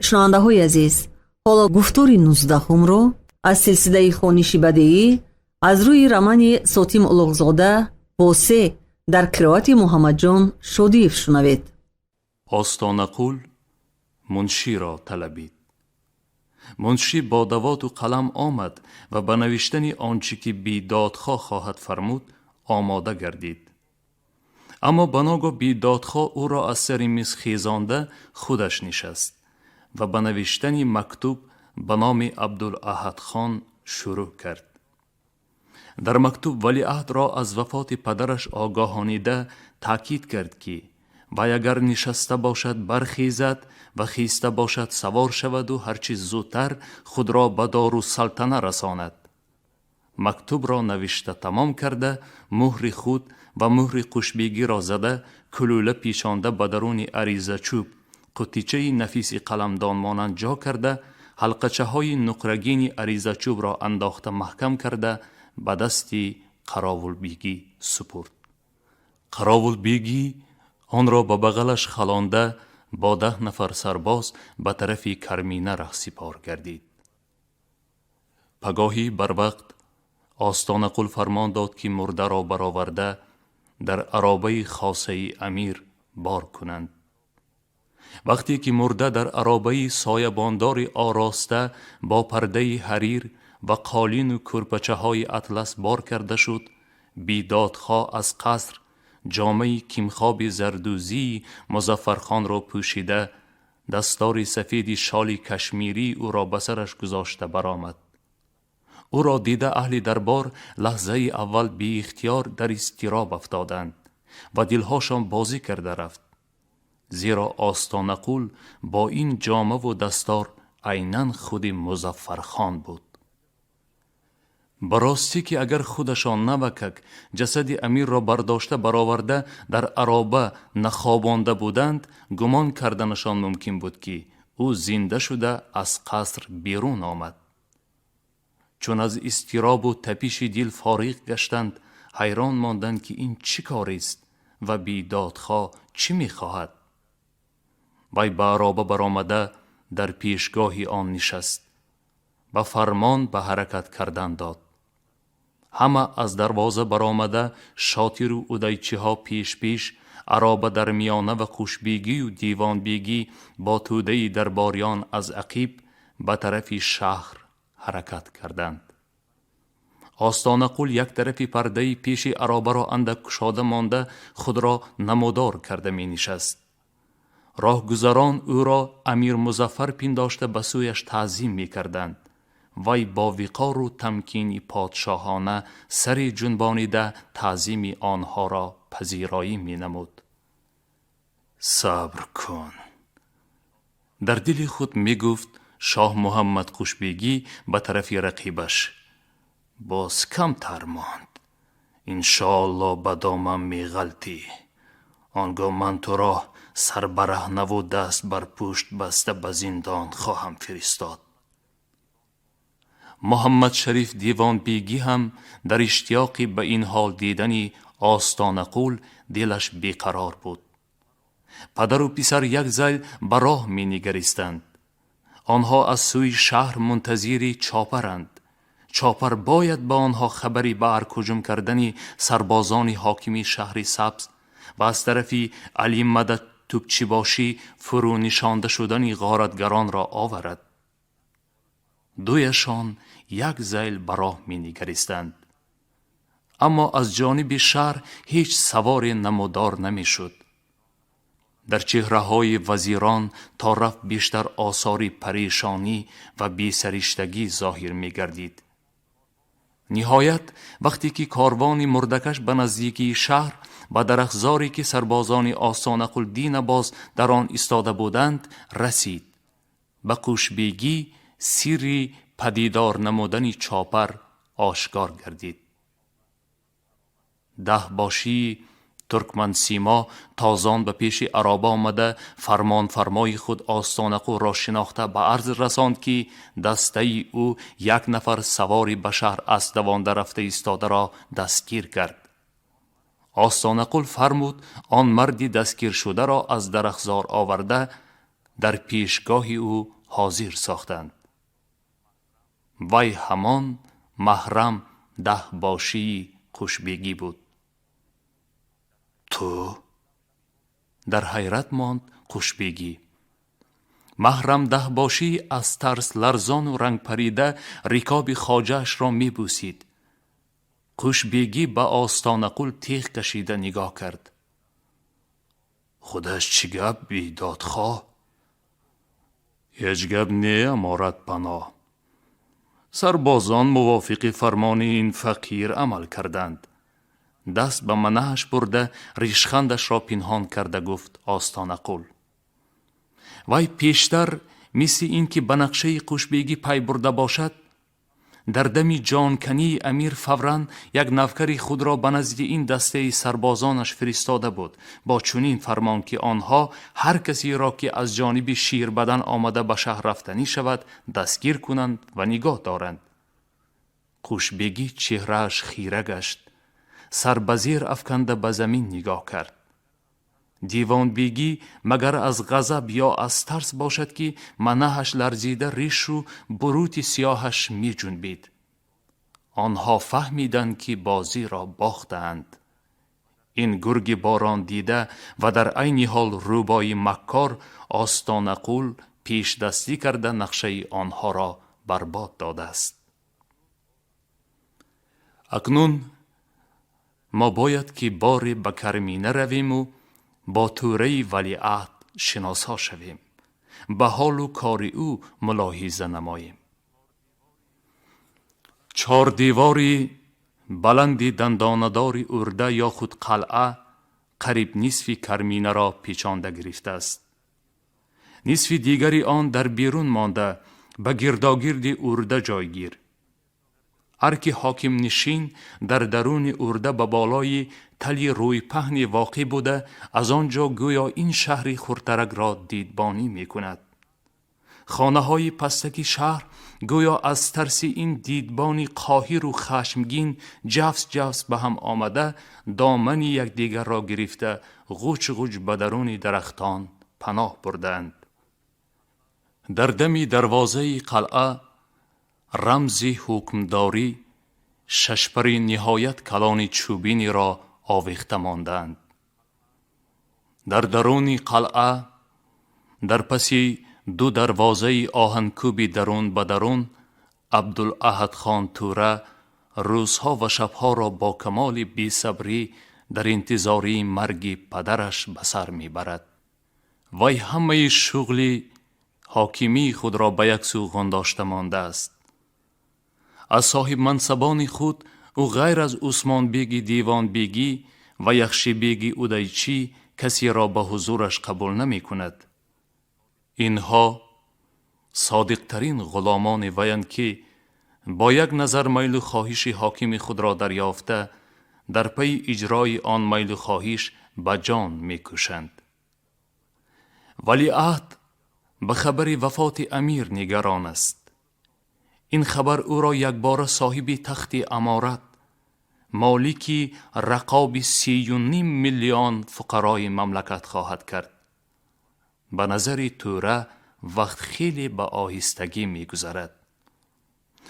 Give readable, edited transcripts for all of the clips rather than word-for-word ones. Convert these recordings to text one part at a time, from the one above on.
шунавандаҳои азиз, ҳоло гуфтори 19-умро аз силсилаи хониши бадеӣ аз рӯи романи Сотим Улуғзода «Босе» дар қироати Муҳаммадҷон Шодиев шунавед. остонақул мунширо талабид. мунши бо давоту қалам омад ва ба навиштани онче ки бидодхоҳ хоҳад фармуд омода гардид. аммо ба ногоҳ бидодхоҳ ӯро аз сари миз хезонда худаш нишаст ва ба навиштани мактуб ба номи Абдулаҳадхон шурӯъ кард. дар мактуб валиаҳдро аз вафоти падараш огоҳонида таъкид кард ки вай агар нишаста бошад бархезад ва хиста бошад савор шаваду ҳарчи зудтар худро ба Дору Салтана расонад. мактубро навишта тамом карда, муҳри худ ва муҳри қушбегиро зада, кулула пишонда ба даруни аризачӯб қутичаи нафиси қаламдон монанд ҷо карда, ҳалқачаҳои нуқрагини аризачӯбро андохта маҳкам карда ба дасти Қаровулбегӣ супурд. Қаровулбегӣ онро ба бағалаш халонда бо 10 нафар сарбоз ба тарафи Кармина раҳсипор гардид. пагоҳӣ барвақт остонақул фармон дод ки мурдаро бароварда дар аробаи хосаи амир бор кунанд. вақте ки мурда дар аробаи соябондори ороста бо пардаи ҳарир ва қолину курпачаҳои атлас бор карда шуд, бидодхоҳ аз қаср ҷомаи кимхоби зардӯзии Музаффархонро пӯшида, дастори сафеди шоли кашмирӣ ӯро ба сараш гузошта баромад. ӯро дида аҳли дарбор лаҳзаи аввал биихтиёр дар изтироб афтоданд ва дилҳошон бозӣ карда рафт, зеро остонақул бо ин ҷомаву дастор айнан худи Музаффархон буд. ба ростӣ ки агар худашон навакак ҷасади амирро бардошта бароварда дар ароба нахобонда буданд, гумон карданашон мумкин буд ки ӯ зинда шуда аз қаср берун омад. чун аз изтиробу тапиши дил фориғ гаштанд, ҳайрон монданд ки ин чӣ корист ва бидодхоҳ чӣ мехоҳад. вай ба ароба баромада дар пешгоҳи он нишаст ва фармон ба ҳаракат кардан дод. ҳама аз дарвоза баромада шотиру удайчиҳо пеш ароба дар миёна ва қушбегию дивонбегӣ бо тӯдаи дарбориён аз ақиб ба тарафи шаҳр ҳаракат карданд. остонақул як тарафи пардаи пеши аробаро андак кушода монда худро намудор карда менишаст. роҳгузарон ӯро амир Музаффар пиндошта ба сӯяш таъзим мекарданд. вай бо виқору тамкини подшоҳона сари ҷунбонида таъзими онҳоро пазироӣ менамуд. сабр кун. дар дили худ мегуфт шоҳ Муҳаммад Қушбегӣ ба тарафи рақибаш: боз камтар монд. иншоалло ба доман меғалтӣ. он гоҳ ман туро сарбараҳнаву даст бар пушт баста ба зиндон хоҳам фиристод. муҳаммад шариф дивонбегӣ ҳам дар иштиёқи ба ин ҳол дидани остонақул дилаш беқарор буд. падару писар як зайл ба роҳ менигаристанд. онҳо аз сӯи шаҳр мунтазири чопаранд. чопар бояд ба онҳо хабари ба аркуҷум кардани сарбозони ҳокими шаҳри Сабз ва аз тарафи Али Мадад тӯбчибошӣ фурӯ нишонда шудани ғоратгаронро оварад. дуяшон як зайл ба роҳ менигаристанд. аммо аз ҷониби шаҳр ҳеҷ саворе намудор намешуд. дар чеҳраҳои вазирон то рафт бештар осори парешонӣ ва бесариштагӣ зоҳир мегардид. ниҳоят вақте ки корвони мурдакаш ба наздикии шаҳр ба дарахзоре ки сарбозони остонақулдӣ набоз дар он истода буданд расид, ба қушбегӣ сирри падидор намудани чопар ошкор гардид. 10 бошии туркмансимо тозон ба пеши ароба омада фармонфармои худ остонақулро шинохта ба арз расонд ки дастаи ӯ як нафар савори ба шаҳр аст давонда рафта истодаро дастгир кард. остонақул фармуд он марди дастгиршударо аз дарахзор оварда در پیشگاه او حاضر ساختند. وی همان محرم ده باشی خوشبیگی بود. تو؟ در حیرت ماند خوشبیگی. محرم ده باشی از ترس لرزان و رنگ پریده رکاب خواجه‌اش را می بوسید. خوشبیگی به آستان قل تیغ کشیده نگاه کرد. خودش چی گپ بی دادخواه؟ هیچ گپ نه امارت پناه. سربازان موافق فرمان این فقیر عمل کردند. دست به منهش برده ریشخندش را پنهان کرده گفت آستان قل. وی پیشتر مثل این که به نقشه خوشبیگی پی برده باشد، در دم جانکنی امیر فوراً یک نوکر خود را به نزد این دسته سربازانش فرستاده بود با چنین فرمان که آنها هر کسی را که از جانب شیر بدن آمده به شهر رفتنی شود دستگیر کنند و نگاه دارند. خوشبیگی چهرهش خیره گشت، سر به زیر افکنده به زمین نگاه کرد. دیوان بیگی مگر از غضب یا از ترس باشد که منهش لرزیده ریش و بروت سیاهش می جنبید. آنها فهمیدند که بازی را باختند. این گرگ باران دیده و در عین حال روبای مکار آستان قل پیش دستی کرده نقشه آنها را برباد داده است. اکنون ما باید که بار به کرمینه رویم و با توره ولیعهد شناسا شویم، به حال و کار او ملاحظه نماییم. 4 دیواری بلند دنداندار ارده یا خود قلعه قریب نصف کرمینه را پیچانده گرفته است. نصف دیگری آن در بیرون مانده به گرداگرد ارده جایگیر. ارک حاکم نشین در درون ارده به بالای تلی روی پهن واقع بوده، از آنجا گویا این شهر خورترک را دیدبانی می کند. خانه های پستکی شهر گویا از ترس این دیدبانی قاهر و خشمگین جفس به هم آمده دامن یکدیگر را گرفته غوچ به درون درختان پناه بردند. در دم دروازه قلعه رمز حکمداری ششپر نهایت کلان چوبینی را آویخته ماندند. در درون قلعه در پسی 2 دروازه آهنکوبی درون به درون عبدالاحد خان توره روزها و شبها را با کمال بی‌صبری در انتظاری مرگ پدرش به سر میبرد. وی همه شغل حاکمی خود را به یک سو غنداشته مانده است. از صاحب منصبان خود او غیر از عثمان بیگی دیوان بیگی و یخشی بیگی اودایچی کسی را به حضورش قبول نمی کند. اینها صادقترین غلامان ویند که با یک نظر میل و خواهش حاکم خود را دریافته در پی اجرای آن میل و خواهش به جان می کوشند. ولیعهد به خبر وفات امیر نگران است. این خبر او را یک بار صاحب تخت امارت، مالکی رقاب 3.5 میلیون فقرای مملکت خواهد کرد. به نظر توره وقت خیلی به آهستگی می گذرد.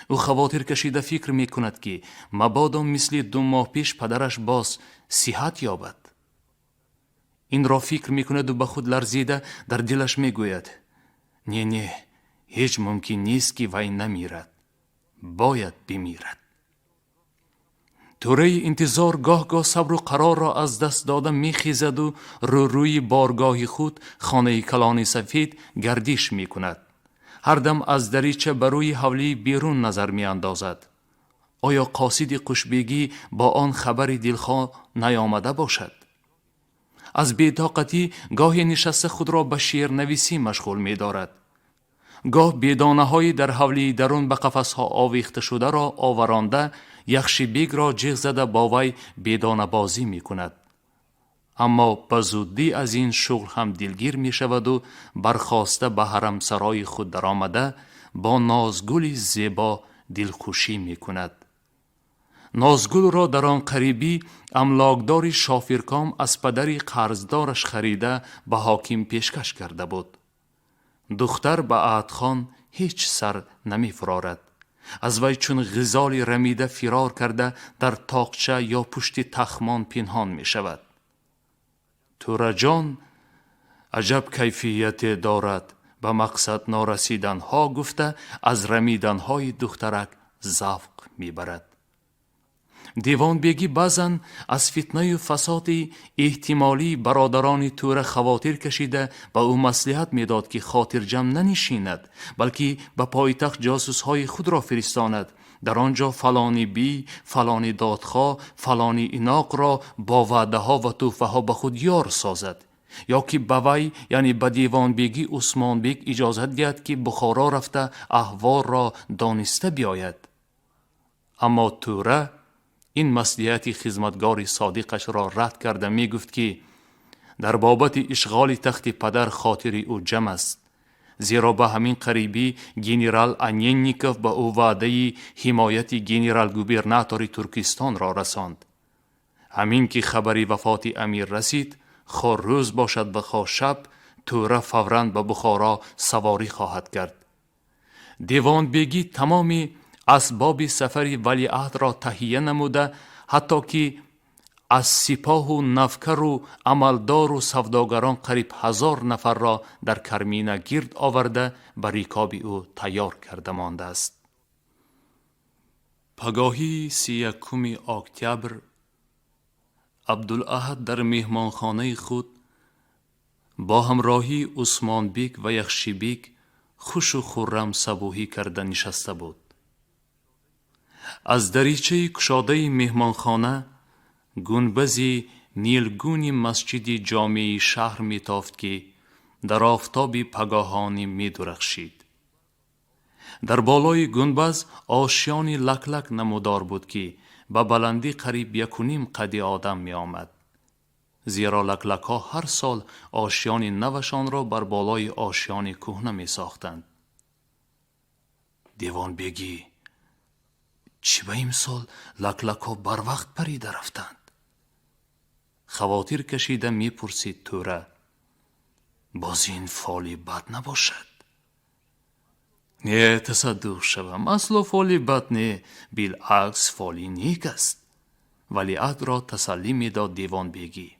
او خواطر کشیده فکر می کند که مبادا مثل 2 ماه پیش پدرش باز صحت یابد. این را فکر می کند و به خود لرزیده در دلش می گوید نه هیچ ممکن نیست که وی نمیرد، باید بمیرد. توره انتظار گاه صبر و قرار را از دست داده می خیزد و روی بارگاه خود خانه کلان سفید گردش می کند. هر دم از دریچه بروی حولی بیرون نظر می اندازد. آیا قاصد خوشبیگی با آن خبر دلخواه نیامده باشد؟ از بی‌طاقتی گاهی نشسته خود را به شعر نویسی مشغول می دارد. گاه بیدانه های در حولی درون به قفس ها آویخته شده را آورانده یخشی بیگ را جیغ زده با وی بیدانه بازی می کند. اما به زودی از این شغل هم دلگیر می شود و برخاسته به حرم سرای خود در آمده با نازگل زیبا دلخوشی می کند. نازگل را در آن قریبی املاکدار شافرکام از پدری قرضدارش خریده به حاکم پیشکش کرده بود. دختر به عهدخان هیچ سر نمی فرارد. از وی چون غزال رمیده فرار کرده در تاقچه یا پشت تخمان پنهان می شود. تورجان عجب کیفیت دارد، به مقصد نارسیدن ها گفته از رمیدن های دخترک ذوق می برد. دیوان بیگی بعضن از فتنه و فساد احتمالی برادران تور خواطر کشیده به او مصلحت میداد که خاطر جمع ننشیند، بلکه به پایتخت جاسوس های خود را فرستاند، در آنجا فلانی بی، فلانی دادخواه، فلانی ایناق را با وعده ها و توفه ها به خود یار سازد، یا که به وی یعنی به دیوان بیگی عثمان بیگ اجازت دهد که بخارا رفته احوال را دانسته بیاید. اما توره این مصلحت خدمتگار صادقش را رد کرده می گفت که در بابت اشغال تخت پدر خاطر او جمع است، زیرا به همین قریبی گنرال انینیکوف به او وعده حمایت گنرال گوبرناتور ترکستان را رساند. همین که خبری وفات امیر رسید، خواه روز باشد بخواه شب، توره فوراً به بخارا سواری خواهد کرد. دیوان بیگی تمام اسباب سفر ولیعهد را تهیه نموده، حتی که از سپاه و نفکر و عملدار و سوداگران قریب 1000 نفر را در کرمینه گرد آورده به رکاب او تیار کرده مانده است. پگاهی 31 اکتبر عبدالاحد در مهمانخانه خود با همراهی عثمان بیگ و یخشی بیگ خوش و خرم صبوحی کرده نشسته بود. از دریچه کشاده مهمانخانه گنبزی نیلگون مسجد جامع شهر میتافت که در آفتاب پگاهانی می درخشید. در بالای گنبز آشیانی لک لک نمودار بود که به بلندی قریب 1.5 قد آدم می آمد. زیرا لک لک ها هر سال آشیان نوشان را بر بالای آشیان کهنه می ساختند. دیوان بیگی چی به امسال لک لک ها بر وقت پریده رفتند؟ خواطر کشیده می پرسید توره. باز این فالی بد نباشد؟ نه تصدق شوم، اصلا فالی بد نه، بالعکس فالی نیک است. ولی عهد را تسلی می داد دیوان بیگی.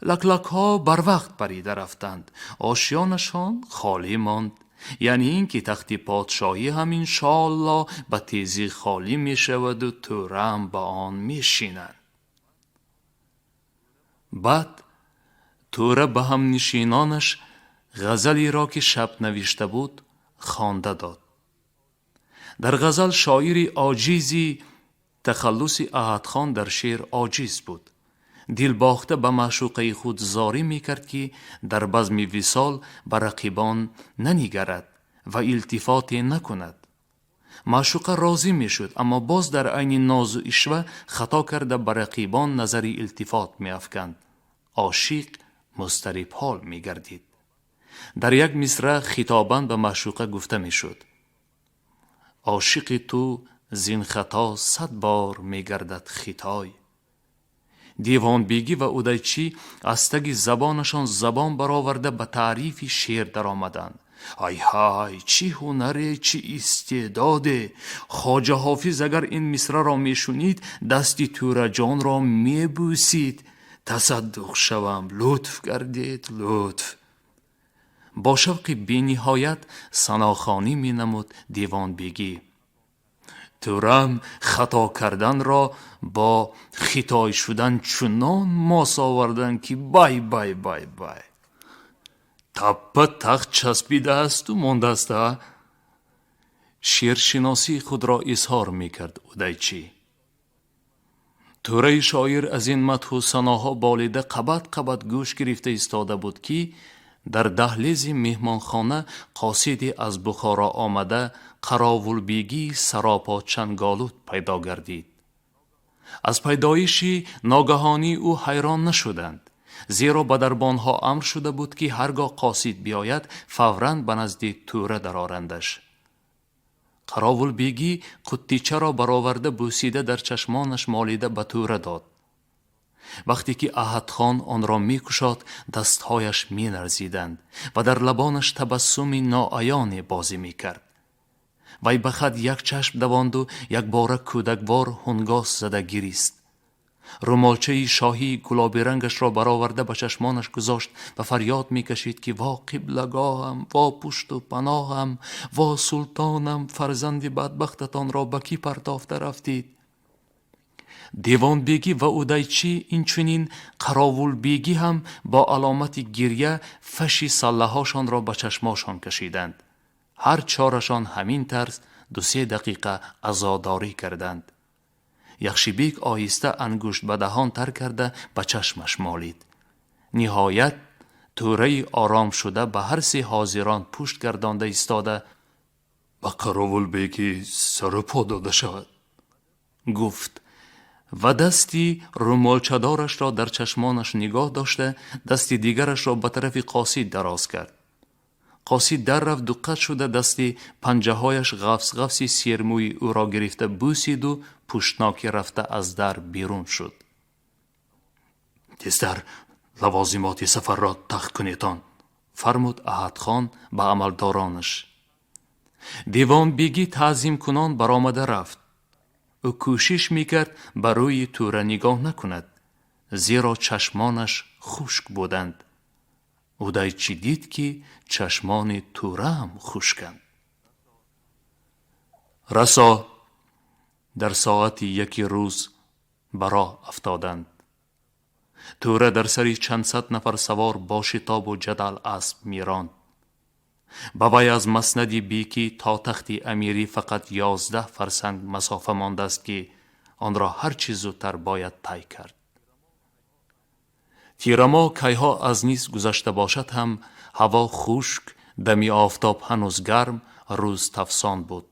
لک لک ها بر وقت پریده رفتند، آشیانشان خالی ماند، یعنی این که تخت پادشاهی هم انشاءالله به تیزی خالی می شود و توره هم به آن می شینند. بعد توره به هم نشینانش غزلی را که شب نوشته بود خوانده داد. در غزل شاعری عاجزی تخلص احدخان در شعر عاجز بود. دل باخته به معشوقه خود زاری می کرد که در بزم وصال به رقیبان ننگرد و التفات نکند. معشوقه راضی می شد، اما باز در عین ناز و عشوه خطا کرده به رقیبان نظری التفات می افکند. عاشق مضطرب حال می گردید. در یک مصرع خطاباً به معشوقه گفته می شد: عاشق تو زین خطا 100 بار می گردد خطای. دیوان بیگی و اودایچی از تگ زبانشان زبان برآورده به تعریف شعر در آمدند. ای های چی هنره، چی استعداده! خواجه حافظ اگر این مصرع را می شنید دستی توره جان را می بوسید. تصدق شوم، لطف کردید، لطف. با شوق بی نهایت ثناخوانی می نمود دیوان بیگی. تورم خطا کردن را با خطای شدن چنان ماس آوردن که بای بای بای بای. تپه تخت چسبیده است و مانده است. شعرشناسی خود را اظهار می کرد اودایچی. توره شاعر از این مدح و ثناها بالیده قبط گوش گرفته ایستاده بود که در دهلیز مهمانخانه قاصدی از بخارا آمده قراول بیگی سراپا چنگالود پیدا گردید. از پیدایش ناگهانی او حیران نشدند، زیرا به دربانها امر شده بود که هرگاه قاصد بیاید فوراً به نزد توره درآرندش. قراول بیگی قطیچه را برآورده بوسیده در چشمانش مالیده به توره داد. وقتی که احد خان آن را می کشاد دستهایش می لرزیدند و در لبانش تبسم ناعیانی بازی می کرد. وی به خود یک چشم دواند و یک باره کودکوار هنگاس زده گریست. رومالچه شاهی گلابی رنگش را برآورده به چشمانش گذاشت و فریاد می کشید که وا قبلگاهم، وا پشت و پناهم، وا سلطانم، فرزند بدبختتان را به کی پرتافته رفتید؟ دیوان بیگی و اودایچی اینچنین قراول بیگی هم با علامت گریه فشی سله هاشان را به چشماشان کشیدند. هر چارشان همین طرز 2-3 دقیقه عزاداری کردند. یخشی بیگ آهسته انگشت به دهان تر کرده به چشمش مالید. نهایت توره آرام شده به هر 3 حاضران پشت گردانده ایستاده به قراول بیگی سر پا داده شود گفت و دستی رومالچه‌دارش را در چشمانش نگاه داشته دستی دیگرش را به طرف قاصد دراز کرد. قاصد در رفت و قد شده دستی پنجه هایش غفصی سیرموی او را گرفته بوسید و پشتناکی رفته از در بیرون شد. تیزتر لوازمات سفر را تخت کنیتان، فرمود احد خان به عملدارانش. دیوان بیگی تعظیم کنان برآمده رفت. او کوشش میکرد بر روی توره نگاه نکند، زیرا چشمانش خشک بودند. اودایچی دید که چشمان توره هم خشکند. رسا در ساعت 1 روز برا افتادند. توره در سری چند صد نفر سوار با شتاب و جدل اسب میراند. به وی از مسند بیکی تا تخت امیری فقط 11 فرسنگ مسافه مانده است که آن را هر چیز زودتر باید طی کرد. تیرما کیها از نیز گذشته باشد هم هوا خشک، دمی آفتاب هنوز گرم، روز تفسان بود.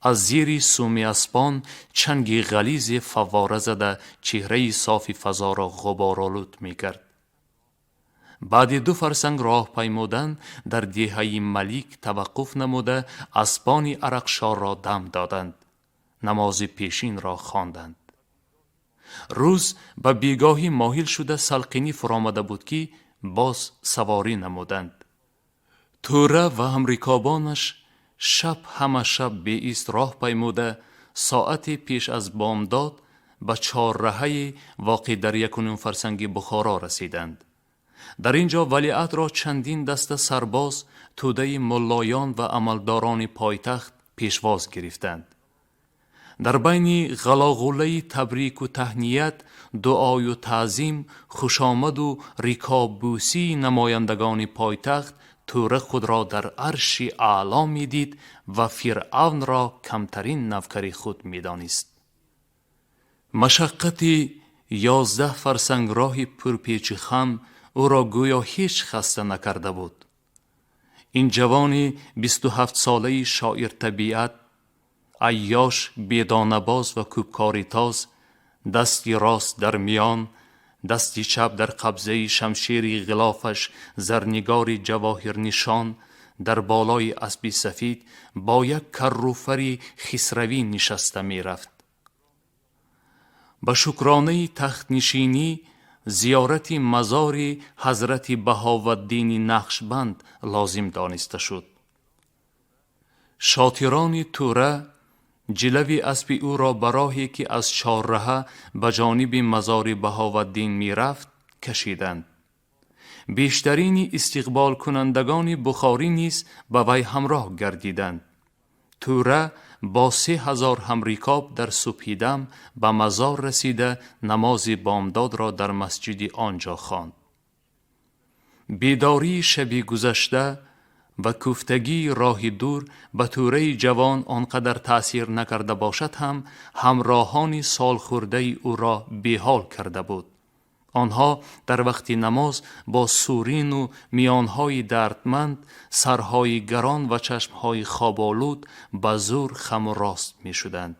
از زیر سوم اسبان چنگی غلیظ فواره زده چهره صافی فضا را غبارآلود می کرد. بعد 2 فرسنگ راه پیمودن در دیهه ملیک توقف نموده اسبان عرقشار را دم دادند. نماز پیشین را خواندند. روز به بیگاهی ماهیل شده سلقینی فرامده بود که باز سواری نمودند. توره و همریکابانش همه شب به ایست راه پیموده ساعت پیش از بامداد به 4 رهه واقع در 1 فرسنگ بخارا رسیدند. در اینجا ولیعهد را چندین دسته سرباز، توده ملایان و عملداران پایتخت پیشواز گرفتند. در بین غلاغله تبریک و تهنیت، دعای و تعظیم، خوشامد و ریکابوسی نمایندگان پایتخت توره خود را در عرش اعلا می دید و فرعون را کمترین نوکر خود می دانست. مشقت 11 فرسنگ راه پرپیچ خم او را گویا هیچ خسته نکرده بود. این جوان 27 ساله شاعر طبیعت، عیاش، بیدانباز و کوبکاری تاز، دستی راست در میان، دستی چپ در قبضه شمشیر غلافش زرنگار جواهر نشان، در بالای اسب سفید با یک کروفری خسروی نشسته می رفت. به شکرانه تخت نشینی زیارت مزار حضرت بهاوالدین نقشبند لازم دانسته شد. شاطران توره جلوی اسب او را به راهی که از 4 رهه به جانب مزار بهاوالدین می رفت کشیدند. بیشترین استقبال کنندگان بخاری نیز به وی همراه گردیدند. توره با 3000 همریکاب در صبحیدم به مزار رسیده نماز بامداد را در مسجد آنجا خواند. بیداری شبی گذشته و کوفتگی راه دور به توره جوان آنقدر تأثیر نکرده باشد هم همراهان سال خورده او را بیحال کرده بود. آنها در وقت نماز با سورین و میانهای دردمند، سرهای گران و چشمهای خوابالود به زور خم و راست می شدند.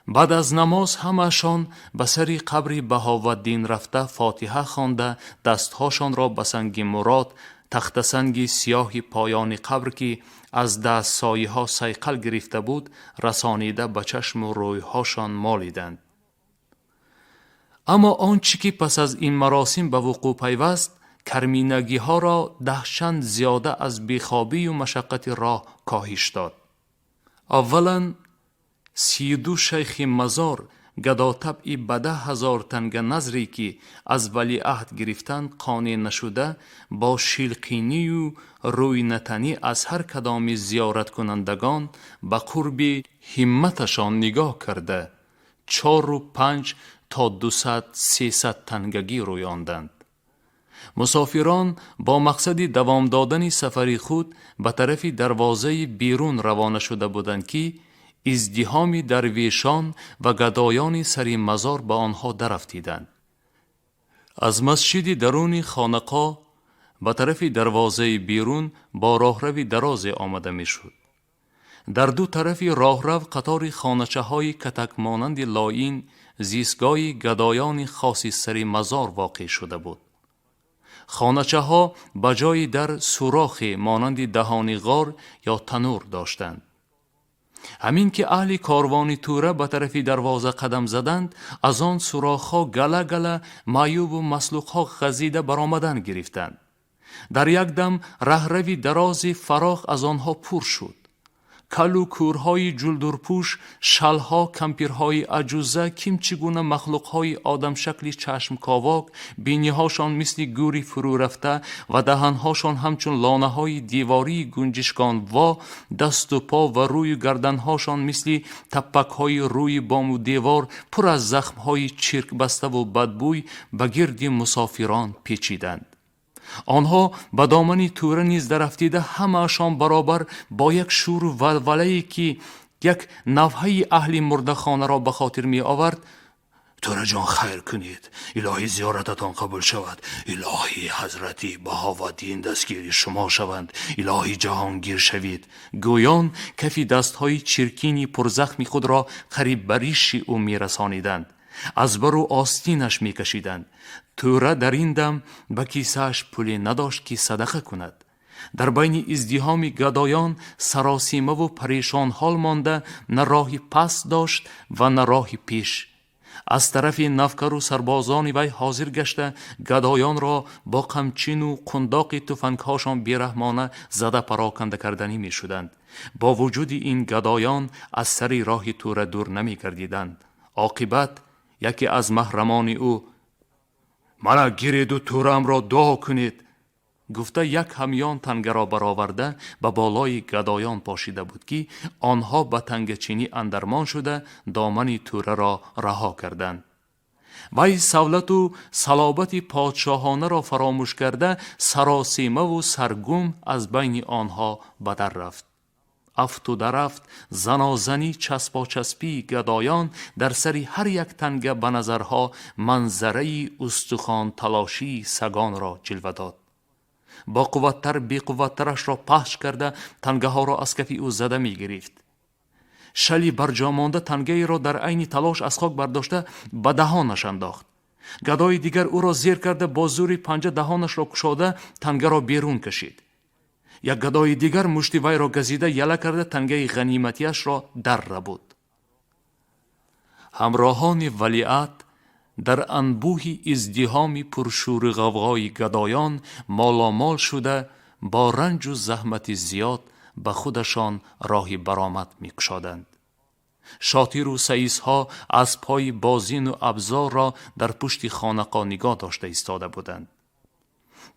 بعد از نماز همه‌شان به سر قبر بهاوالدین رفته فاتحه خوانده دستهاشان را به سنگ مراد، تخت سنگ سیاه پایان قبر که از دست سایه ها صیقل گرفته بود رسانیده به چشم و رویهاشان مالیدند. اما آنچه که پس از این مراسم به وقوع پیوست، کرمینگی ها را دهشت زیاده از بیخوابی و مشقت راه کاهش داد. اولا 32 شیخ مزار گدا طبعی به 10,000 تنگ نظری که از ولیعهد گرفتند قانع نشده، با شیلقینی و روی نتنی از هر کدام زیارت کنندگان به قرب همتشان نگاه کرده 4 و 5 تا 200-300 تنگگی رویاندند. مسافران با مقصد دوام دادن سفر خود به طرف دروازه بیرون روانه شده بودند که ازدحام درویشان و گدایان سر مزار به آنها درفتیدند. از مسجد درون خانقاه به طرف دروازه بیرون با راهروی دراز آمده می شد. در دو طرف راهرو قطار خانچه های کتک مانند لاین زیستگاه گدایان خاص سر مزار واقع شده بود. خانچه ها به جای در سوراخ مانند دهان غار یا تنور داشتند. همین که اهل کاروان توره به طرف دروازه قدم زدند، از آن سوراخ ها گله گله معیوب و مسلوق ها خزیده برآمدن گرفتند. در یک دم رهروی دراز فراخ از آنها پر شد. کل و کورهای جلدرپوش، شلها، کمپیرهای عجوزه، کیمچگونه مخلوقهای آدم شکلی چشم کاواک، بینیهاشان مثل گوری فرو رفته و دهنهاشان همچون لانه های دیواری گنجشکان و دست و پا و روی گردنهاشان مثل تپک های روی بام و دیوار پر از زخمهای چرک بسته و بدبوی به گرد مسافران پیچیدند. آنها به دامن توره نیز درفتیده همه‌شان برابر با یک شور و ولوله‌ای که یک نوحه اهل مردخانه را به خاطر می آورد: توره جان خیر کنید، الهی زیارتتان قبول شود، الهی حضرتی بهاءالدین دستگیر شما شوند، الهی جهانگیر شوید. گویان کفی دستهای چرکینی پرزخمی خود را قریب به ریش او می رسانیدند، از بر و آستینش می کشیدند. توره در این دم به کیسه‌اش پولی نداشت که صدقه کند. در بین ازدحام گدایان سراسیمه و پریشان حال مانده، نه راهی پس داشت و نه راهی پیش. از طرف نوکر و سربازان وی حاضر گشته گدایان را با قمچین و قنداق تفنگ‌هاشان بیرحمانه زده پراکنده کردنی می شدند. با وجود این گدایان از سر راه توره دور نمی گردیدند. عاقبت یکی از محرمان او: مرا گیرید و تورم را دعا کنید گفته یک همیان تنگه را برآورده به بالای گدایان پاشیده بود که آنها به تنگ چینی اندرمان شده دامن توره را رها کردند. وی سولت و صلابت پادشاهانه را فراموش کرده سراسیمه و سرگم از بین آنها به در رفت. افت و درفت، زنازنی، چسبا چسبی گدایان در سری هر یک تنگه به نظرها منظره استخوان تلاشی سگان را جلوه داد. با قوتتر بی قوتترش را پخش کرده تنگه ها را از کفی او زده می گرفت. شلی برجا مانده تنگه ای را در عین تلاش از خاک برداشته به دهانش انداخت. گدای دیگر او را زیر کرده با زور پنجه دهانش را گشاده تنگه را بیرون کشید. یک گدای دیگر مشتی وی را گزیده یله کرده تنگه غنیمتیش را در ربود. همراهان ولیعهد در انبوه ازدحام پرشور غوغای گدایان مالامال شده با رنج و زحمت زیاد به خودشان راهی برآمد می‌کشادند. شاطر و سیس‌ها از پای بازین و ابزار را در پشت خانقاه نگاه داشته ایستاده بودند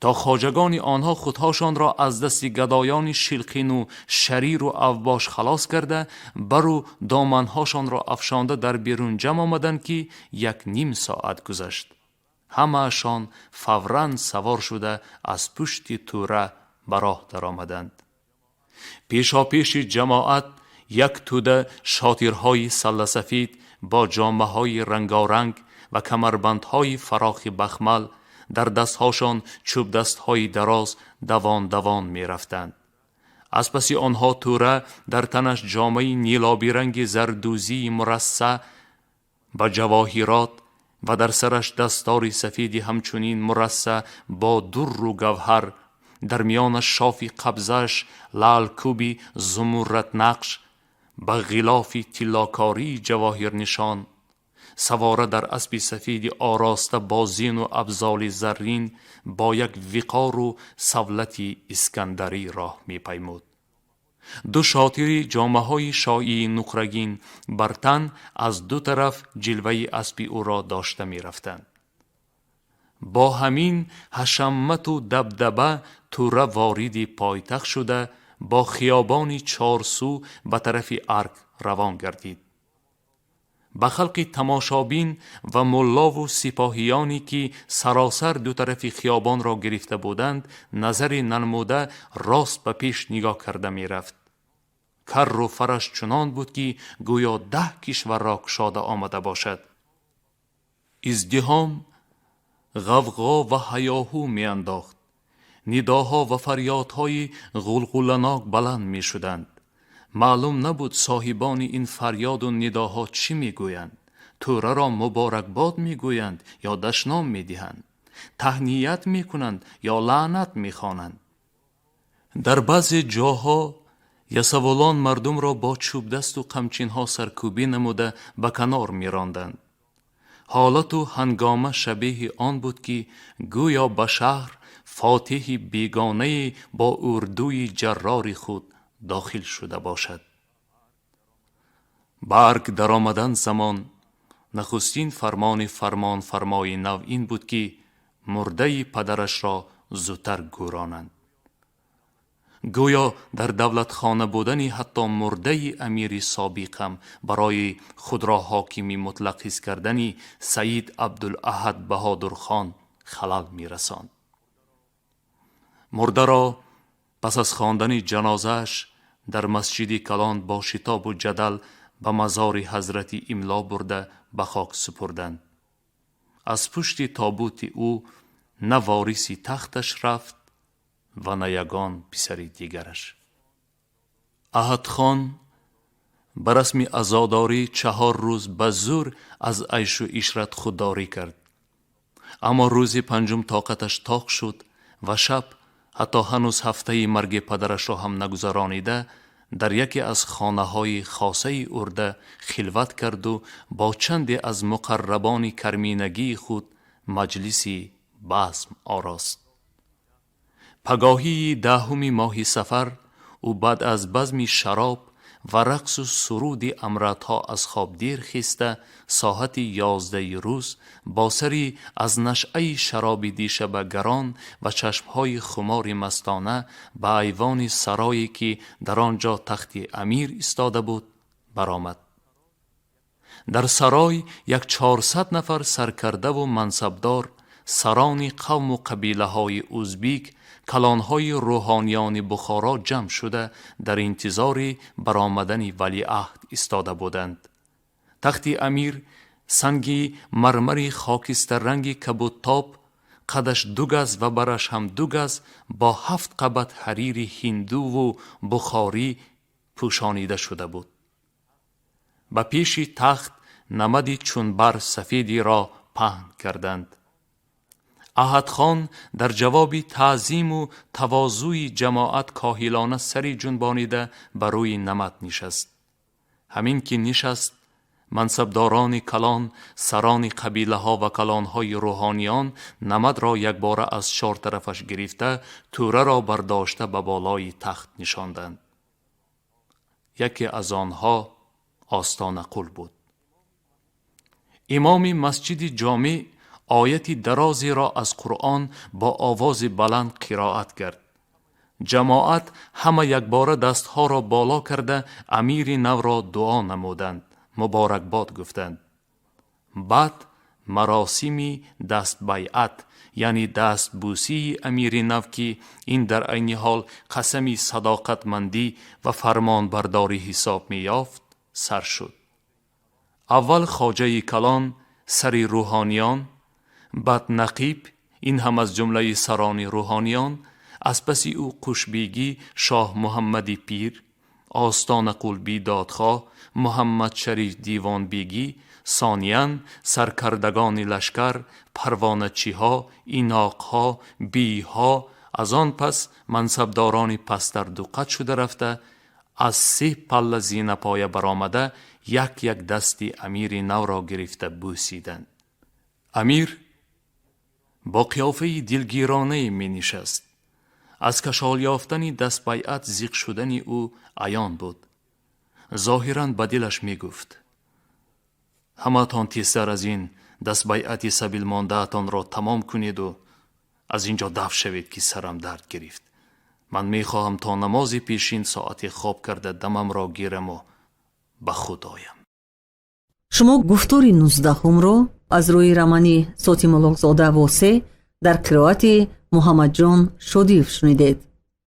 تا خواجگان آنها خودهاشان را از دست گدایان شلقین و شریر و اوباش خلاص کرده برو دامنهاشان را افشانده در بیرون جمع آمدند که 1.5 ساعت گذشت. همه‌شان فوراً سوار شده از پشت توره به راه در آمدند. پیشاپیش جماعت یک توده شاطرهای سله سفید با جامه‌های رنگارنگ و کمربندهای فراخ بخمل، در دستهاشان چوب دستهای دراز دوان دوان می رفتند. از پسی آنها توره در تنش جامه نیلابی رنگ زردوزی مرصع با جواهرات و در سرش دستاری سفیدی همچنین مرصع با در و گوهر، در میانش شافی قبضش لال کوبی زمرد نقش با غلاف تلاکاری جواهر نشان، سواره در اسبی سفید آراسته با زین و ابزال زرین با یک وقار و سولتی اسکندری راه می پیمود. دو شاطری جامه های شاهی نقرگین بر تن از دو طرف جلوه اسبی او را داشته می رفتند. با همین حشمت و دبدبه توره واردی پایتخت شده با خیابانی چارسو به طرف ارگ روان گردید. به خلق تماشابین و ملا و سپاهیانی که سراسر دو طرف خیابان را گرفته بودند نظر ننموده راست به پیش نگاه کرده می رفت. کر و فرش چنان بود که گویا 10 کشور را گشاده آمده باشد. ازدحام، غوغا و هیاهو می انداخت. نداها و فریادهای غلغلناک بلند می شدند. معلوم نبود صاحبان این فریاد و نداها چی می گویند. توره را مبارکباد می گویند یا دشنام می دهند. تهنیت می کنند یا لعنت می خوانند. در بعضی جاها یسوالان مردم را با چوب دست و قمچین ها سرکوبی نموده به کنار می راندند. حالت و هنگامه شبیه آن بود که گویا به شهر فاتح بیگانه با اردوی جرار خود داخل شده باشد. برگ در آمدن زمان نخستین فرمان فرمای نو این بود که مرده پدرش را زودتر گورانند. گویا در دولت خانه بودن حتی مرده امیر سابق هم برای خود را حاکمی مطلق حس کردن سید عبدالاحد بهادر خان خلل می رساند. مرده را پس از خواندن جنازهش در مسجد کلان با شتاب و جدل به مزار حضرت املا برده به خاک سپردند. از پشت تابوت او نه وارثی تختش رفت و نه یگان پسر دیگرش. احد خان به رسم عزاداری 4 روز به زور از عیش و عشرت خودداری کرد. اما روز 5 طاقتش طاق شد و شب حتی هنوز هفته مرگ پدرش را هم نگذرانیده در یکی از خانه های خاصه ارده خلوت کرد و با چند از مقربان کرمینگی خود مجلسی بزم آراست. پگاهی 10 ماه صفر او بعد از بزم شراب و رقص و سرود امرتها از خواب دیر خسته ساعت 11 روز با سری از نشعه شراب دیشب گران و چشمهای خمار مستانه به ایوان سرایی که در آنجا تخت امیر ایستاده بود برآمد. در سرای 400 نفر سرکرده و منصبدار، سران قوم و قبیله های ازبیک، کلانهای روحانیان بخارا جمع شده در انتظار برآمدن ولیعهد ایستاده بودند. تخت امیر سنگی مرمری خاکستر رنگی کبودتاب، قدش 2 گز و برش هم 2 گز با 7 قبط حریر هندو و بخاری پوشانیده شده بود. به پیش تخت نمدی چونبر سفیدی را پهن کردند. احد خان در جواب تعظیم و تواضع جماعت کاهلانه سری جنبانیده بر روی نمد نشست. همین که نشست منصبداران کلان، سران قبیله ها و کلان های روحانیان نمد را یک باره از 4 طرفش گرفته توره را برداشته به بالای تخت نشاندند. یکی از آنها آستانه قل بود. امام مسجد جامع آیتی درازی را از قرآن با آواز بلند قرائت کرد. جماعت همه یک باره دستها را بالا کرده امیر نو را دعا نمودند، مبارکباد گفتند. بعد مراسمی دست بیعت یعنی دست بوسی امیر نو که این در عین حال قسمی صداقتمندی و فرمان برداری حساب می یافت سر شد. اول خواجه کلان سری روحانیان، بعد نقیب این هم از جمله سران روحانیان، از پس او قشبیگی شاه محمد پیر، آستان قلبی دادخواه محمد شریف دیوان بیگی، ثانیاً سرکردگان لشکر، پروانچی ها، ایناق ها، بی ها، از آن پس منصبداران پس در دو قد شده رفته از 3 پله زینه پایه برآمده یک یک دستی امیر نو را گرفته بوسیدند. امیر با قیافه دلگیرانه می نشست. از کشال یافتن دست بیعت زیغ شدن او عیان بود. ظاهراً به دلش می گفت همه تان تیزتر از این دست بیعت سبیل مانده تان را تمام کنید و از اینجا دفع شوید که سرم درد گرفت. من می خواهم تا نماز پیشین ساعت خواب کرده دمم را گیرم و به خود آیم. شما گفتاری 19 رو از روی رمانی سوتی ملکزاده واسه در قرائت محمد جان شودیف شنیدید.